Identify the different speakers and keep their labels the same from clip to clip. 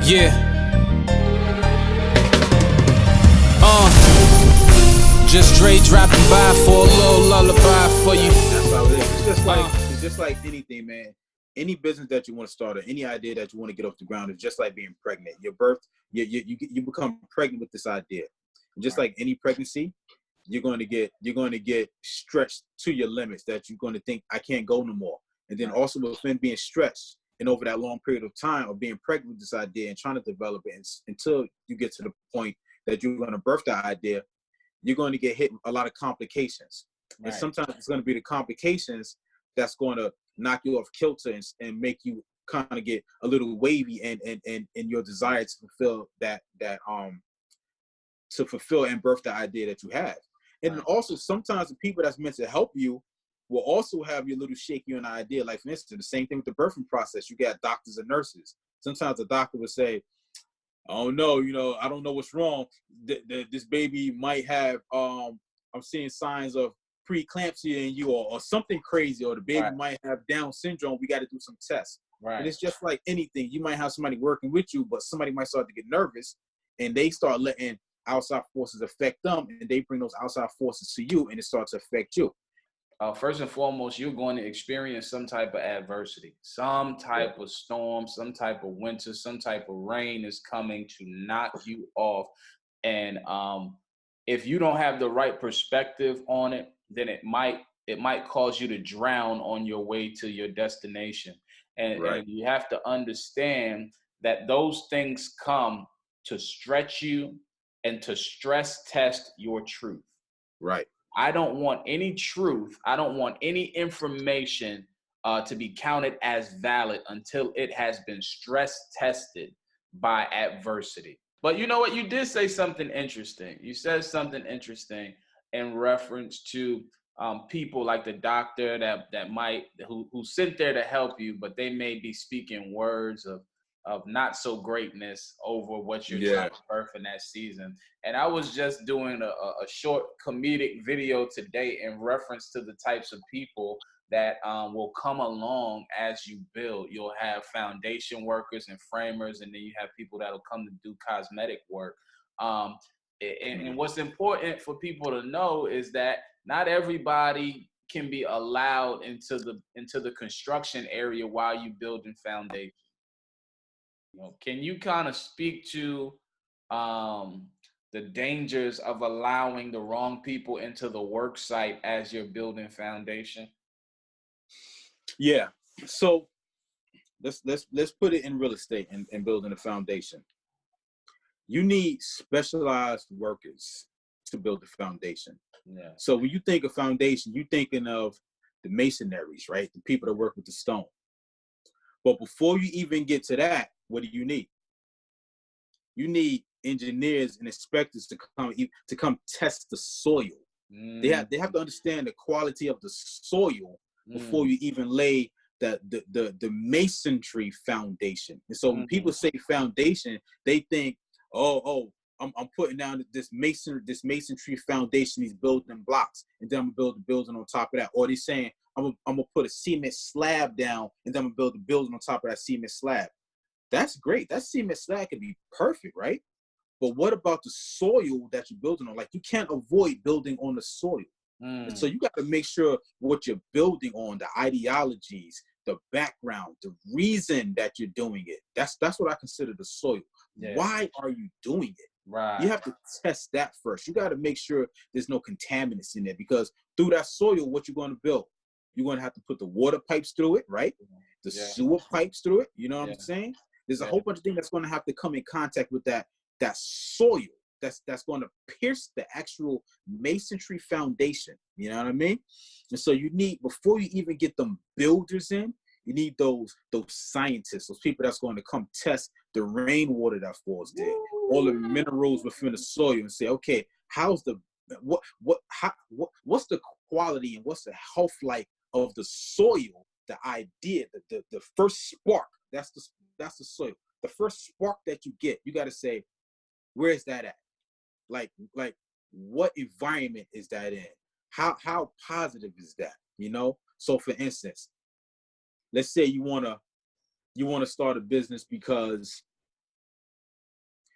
Speaker 1: Yeah. Just Dre dropping by for a little lullaby for you.
Speaker 2: That's how it is. It's just like anything, man. Any business that you want to start or any idea that you want to get off the ground is just like being pregnant. Your birth, you become pregnant with this idea. And just like any pregnancy, you're going to get stretched to your limits that you're going to think I can't go no more. And then also within being stretched and over that long period of time of being pregnant with this idea and trying to develop it until you get to the point that you're going to birth that idea, you're going to get hit with a lot of complications. Right. And sometimes it's going to be the complications that's going to knock you off kilter and make you kind of get a little wavy and your desire to fulfill and birth the idea that you have. And right. Also sometimes the people that's meant to help you will also have you a little shaky on the idea. Like for instance, the same thing with the birthing process. You got doctors and nurses. Sometimes the doctor will say, oh no, I don't know what's wrong. This baby might have, I'm seeing signs of preeclampsia in you or something crazy, or the baby right. might have Down syndrome. We got to do some tests. Right. And it's just like anything. You might have somebody working with you, but somebody might start to get nervous and they start letting outside forces affect them, and they bring those outside forces to you and it starts to affect you.
Speaker 3: First and foremost, you're going to experience some type of adversity, some type of storm, some type of winter, some type of rain is coming to knock you off. And if you don't have the right perspective on it, then it might cause you to drown on your way to your destination. And, right. and you have to understand that those things come to stretch you and to stress test your truth.
Speaker 2: Right.
Speaker 3: I don't want any truth. I don't want any information to be counted as valid until it has been stress tested by adversity. But you know what? You did say something interesting. You said something interesting in reference to people like the doctor who sit there to help you, but they may be speaking words of not so greatness over what you're trying to birth in that season. And I was just doing a short comedic video today in reference to the types of people that will come along as you build. You'll have foundation workers and framers, and then you have people that'll come to do cosmetic work. And what's important for people to know is that not everybody can be allowed into the construction area while you building foundation. Can you kind of speak to the dangers of allowing the wrong people into the work site as you're building foundation?
Speaker 2: Yeah. So let's put it in real estate and building a foundation. You need specialized workers to build the foundation. Yeah. So when you think of foundation, you're thinking of the masonaries, right? The people that work with the stone. But before you even get to that, what do you need? You need engineers and inspectors to come test the soil. They have to understand the quality of the soil before you even lay the masonry foundation. And so when people say foundation, they think, I'm putting down this masonry foundation, these building blocks, and then I'm gonna build the building on top of that. Or they're saying I'm gonna put a cement slab down, and then I'm gonna build the building on top of that cement slab. That's great. That cement slab can be perfect, right? But what about the soil that you're building on? Like, you can't avoid building on the soil. And so you got to make sure what you're building on, the ideologies, the background, the reason that you're doing it. That's what I consider the soil. Yeah. Why are you doing it?
Speaker 3: Right.
Speaker 2: You have to test that first. You got to make sure there's no contaminants in there, because through that soil, what you're going to build, you're going to have to put the water pipes through it, right? The sewer pipes through it. You know what I'm saying? There's a whole bunch of things that's going to have to come in contact with that soil that's going to pierce the actual masonry foundation. You know what I mean? And so you need, before you even get them builders in, you need those scientists, those people that's going to come test the rainwater that falls there, all the minerals within the soil, and say, okay, what's the quality and what's the health like of the soil? The idea, the first spark, that's the soil. The first spark that you get, you got to say, where is that at? Like what environment is that in? How positive is that? So for instance, let's say you wanna start a business because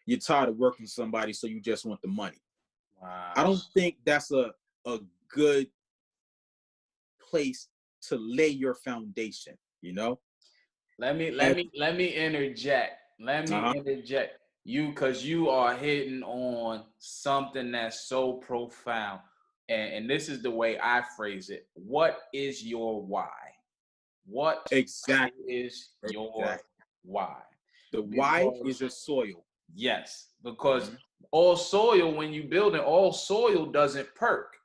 Speaker 2: you're tired of working with somebody, so you just want the money.
Speaker 3: Wow.
Speaker 2: I don't think that's a good place to lay your foundation, you know?
Speaker 3: Let me interject. Let me interject you, because you are hitting on something that's so profound. And this is the way I phrase it. What is your why? What
Speaker 2: Exactly
Speaker 3: is your why?
Speaker 2: The why is your soil.
Speaker 3: Yes, because all soil, when you build it, all soil doesn't perk.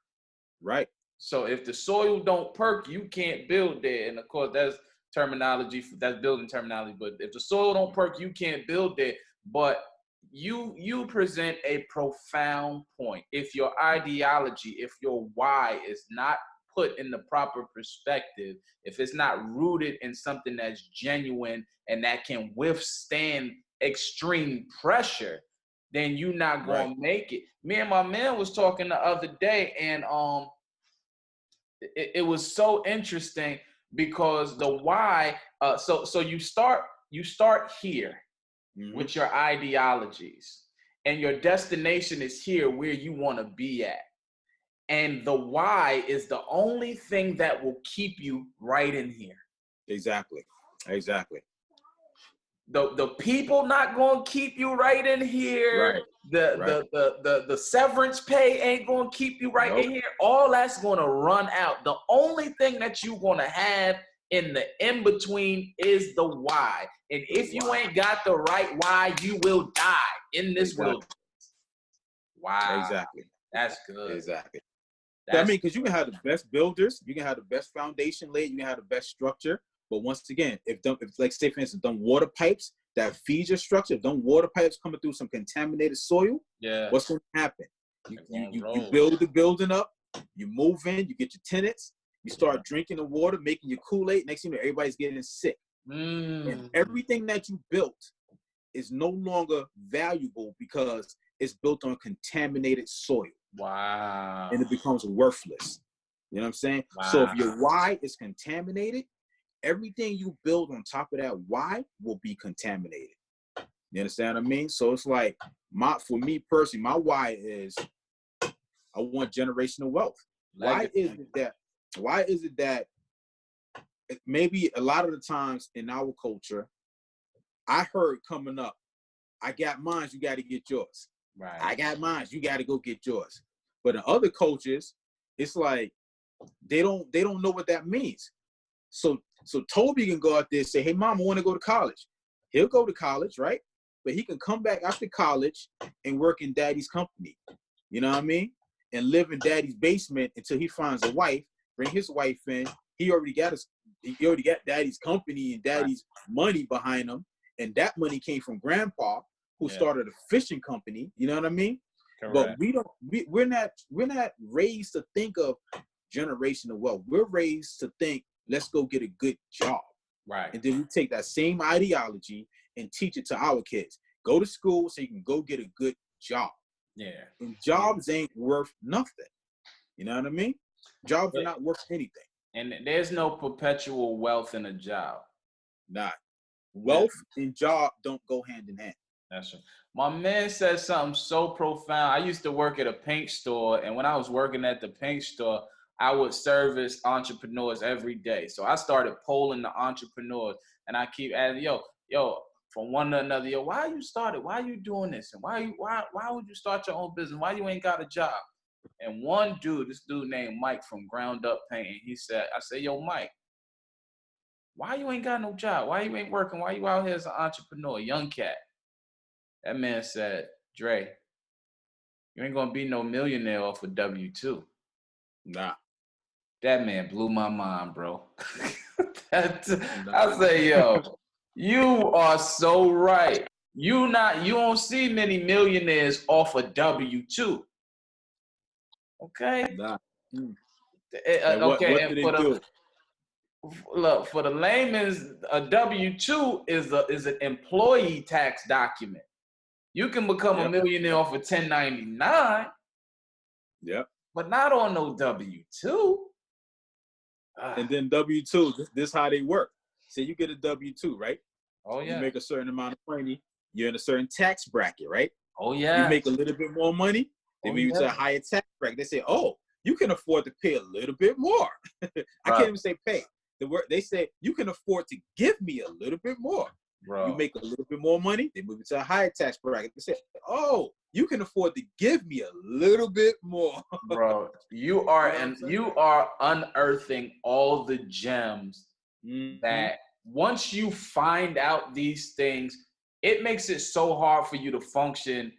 Speaker 2: Right.
Speaker 3: So if the soil don't perk, you can't build there. And of course, that's terminology, that's building terminology. But if the soil don't perk, you can't build there. But you present a profound point. If your ideology, if your why is not put in the proper perspective, if it's not rooted in something that's genuine and that can withstand extreme pressure, then you're not going to make it. Me and my man was talking the other day, and it was so interesting because the why. So you start here with your ideologies, and your destination is here where you want to be at. And the why is the only thing that will keep you right in here.
Speaker 2: Exactly.
Speaker 3: The people not gonna keep you right in here.
Speaker 2: Right.
Speaker 3: The severance pay ain't gonna keep you right in here. All that's gonna run out. The only thing that you gonna have in the in between is the why. And if you ain't got the right why, you will die in this wilderness. Wow.
Speaker 2: Exactly.
Speaker 3: That's good.
Speaker 2: Exactly. I mean, because you can have the best builders, you can have the best foundation laid, you can have the best structure. But once again, if like say for instance, them water pipes that feed your structure, if them water pipes coming through some contaminated soil, what's going to happen? You build the building up, you move in, you get your tenants, you start drinking the water, making your Kool-Aid. Next thing you know, everybody's getting sick. And everything that you built is no longer valuable because it's built on contaminated soil.
Speaker 3: Wow.
Speaker 2: And it becomes worthless. You know what I'm saying? Wow. So if your why is contaminated, everything you build on top of that why will be contaminated. You understand what I mean? So it's like, for me personally, my why is I want generational wealth. Why is it that maybe a lot of the times in our culture, I heard coming up, I got mine, you got to get yours.
Speaker 3: Right.
Speaker 2: I got mine, you got to go get yours. But in other cultures, it's like they don't know what that means. So Toby can go out there and say, "Hey, mom, I want to go to college." He'll go to college, right? But he can come back after college and work in daddy's company. You know what I mean? And live in daddy's basement until he finds a wife, bring his wife in. He already got daddy's company and daddy's money behind him. And that money came from grandpa, who started a fishing company. You know what I mean? Correct. But we're not raised to think of generational wealth. We're raised to think, let's go get a good job.
Speaker 3: Right. And
Speaker 2: then we take that same ideology and teach it to our kids. Go to school so you can go get a good job.
Speaker 3: Yeah.
Speaker 2: And jobs ain't worth nothing. You know what I mean? Jobs are not worth anything.
Speaker 3: And there's no perpetual wealth in a job.
Speaker 2: Not. Wealth and job don't go hand in hand.
Speaker 3: That's right. My man said something so profound. I used to work at a paint store, and when I was working at the paint store, I would service entrepreneurs every day. So I started polling the entrepreneurs, and I keep asking, yo, from one to another, yo, why you started? Why you doing this? And why would you start your own business? Why you ain't got a job? And this dude named Mike from Ground Up Painting, I said, yo, Mike, why you ain't got no job? Why you ain't working? Why you out here as an entrepreneur, young cat? That man said, Dre, you ain't gonna be no millionaire off of W-2.
Speaker 2: Nah.
Speaker 3: That man blew my mind, bro. I say, yo, you are so right. You don't see many millionaires off of W-2. Okay?
Speaker 2: Nah.
Speaker 3: What
Speaker 2: do they do?
Speaker 3: Look, for the layman's, a W-2 is an employee tax document. You can become a millionaire off of 1099.
Speaker 2: Yep.
Speaker 3: But not on no W-2.
Speaker 2: And then W-2, this is how they work. So you get a W-2, right?
Speaker 3: Oh, yeah.
Speaker 2: You make a certain amount of money. you're in a certain tax bracket, right?
Speaker 3: Oh yeah.
Speaker 2: You make a little bit more money, they move you to a higher tax bracket. They say, oh, you can afford to pay a little bit more. I can't even say pay. They say you can afford to give me a little bit more.
Speaker 3: Bro.
Speaker 2: You make a little bit more money, they move you to a higher tax bracket. They say, oh, you can afford to give me a little bit more.
Speaker 3: Bro, you are unearthing all the gems that once you find out these things, it makes it so hard for you to function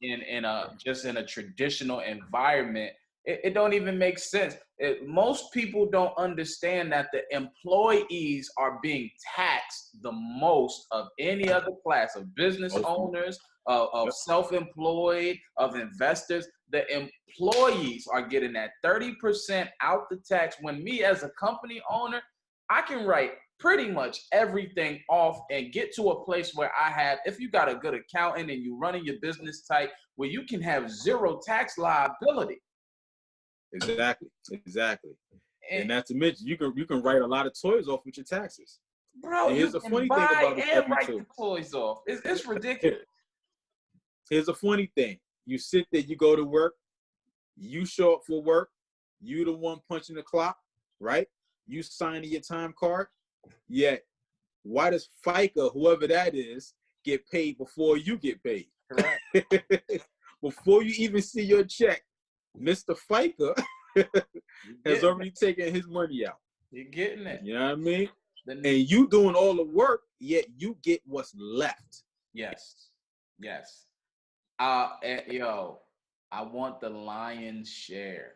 Speaker 3: in a traditional environment. It don't even make sense. Most people don't understand that the employees are being taxed the most of any other class of business owners, of self-employed, of investors. The employees are getting that 30% out the tax, when me as a company owner, I can write pretty much everything off and get to a place where I have, if you got a good accountant and you running your business tight, where you can have zero tax liability.
Speaker 2: Exactly. And not to mention, you can write a lot of toys off with your taxes.
Speaker 3: Bro,
Speaker 2: here's the funny thing about the
Speaker 3: and write the toys off. It's ridiculous.
Speaker 2: Here's a funny thing. You sit there, you go to work, you show up for work, you the one punching the clock, right? You signing your time card. Yet, why does FICA, whoever that is, get paid before you get paid?
Speaker 3: Correct.
Speaker 2: Before you even see your check, Mr. FICA has already taken his money out.
Speaker 3: You're getting it.
Speaker 2: You know what I mean? And you doing all the work, yet you get what's left.
Speaker 3: Yes. Yo, I want the lion's share.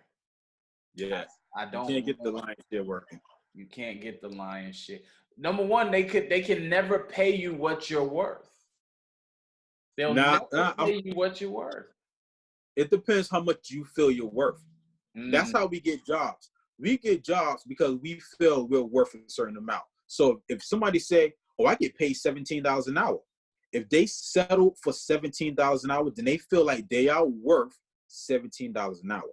Speaker 2: Yeah.
Speaker 3: I don't.
Speaker 2: You can't get the lion's share working.
Speaker 3: You can't get the lion's share. Number one, they can never pay you what you're worth. They'll never pay you what you're worth.
Speaker 2: It depends how much you feel you're worth. That's how we get jobs. We get jobs because we feel we're worth a certain amount. So if somebody say, oh, I get paid $17 an hour. If they settle for $17 an hour, then they feel like they are worth $17 an hour.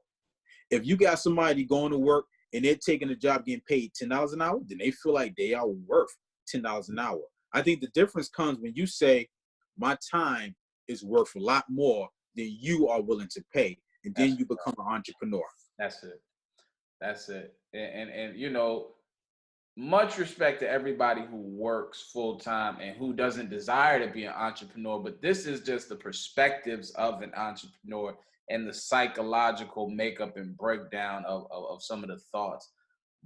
Speaker 2: If you got somebody going to work and they're taking a job getting paid $10 an hour, then they feel like they are worth $10 an hour. I think the difference comes when you say, my time is worth a lot more than you are willing to pay. And then you become an entrepreneur.
Speaker 3: That's it. And you know, much respect to everybody who works full time and who doesn't desire to be an entrepreneur, but this is just the perspectives of an entrepreneur and the psychological makeup and breakdown of some of the thoughts.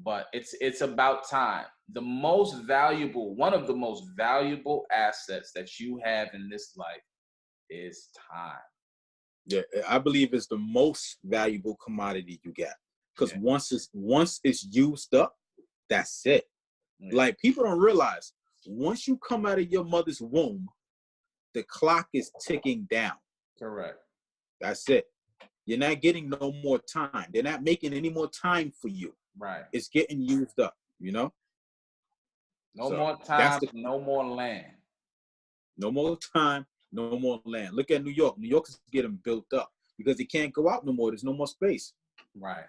Speaker 3: But it's about time. One of the most valuable assets that you have in this life is time.
Speaker 2: Yeah, I believe it's the most valuable commodity you got. Because once it's used up, that's it. Yeah. Like, people don't realize, once you come out of your mother's womb, the clock is ticking down.
Speaker 3: Correct.
Speaker 2: That's it. You're not getting no more time. They're not making any more time for you.
Speaker 3: Right.
Speaker 2: It's getting used up, you know?
Speaker 3: No more time, no more land.
Speaker 2: No more time, no more land. Look at New York. New York is getting built up because they can't go out no more. There's no more space.
Speaker 3: Right.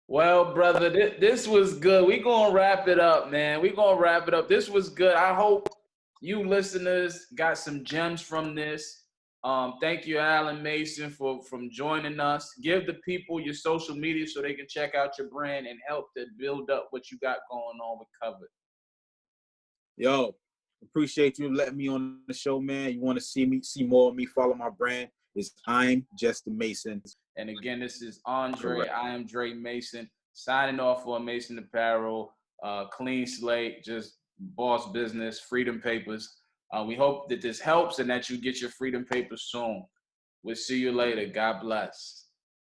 Speaker 3: Well, brother, this was good. We're going to wrap it up, man. We're going to wrap it up. This was good. I hope you listeners got some gems from this. Thank you, Alan Mason, from joining us. Give the people your social media so they can check out your brand and help to build up what you got going on with Covered.
Speaker 2: Yo, appreciate you letting me on the show, man. You want to see more of me, follow my brand. It's I'm Just the Mason.
Speaker 3: And again, this is Andre.
Speaker 2: Correct.
Speaker 3: I am Dre Mason, signing off for Mason Apparel. Clean slate, just boss business, freedom papers. We hope that this helps and that you get your freedom papers soon. We'll see you later. God bless.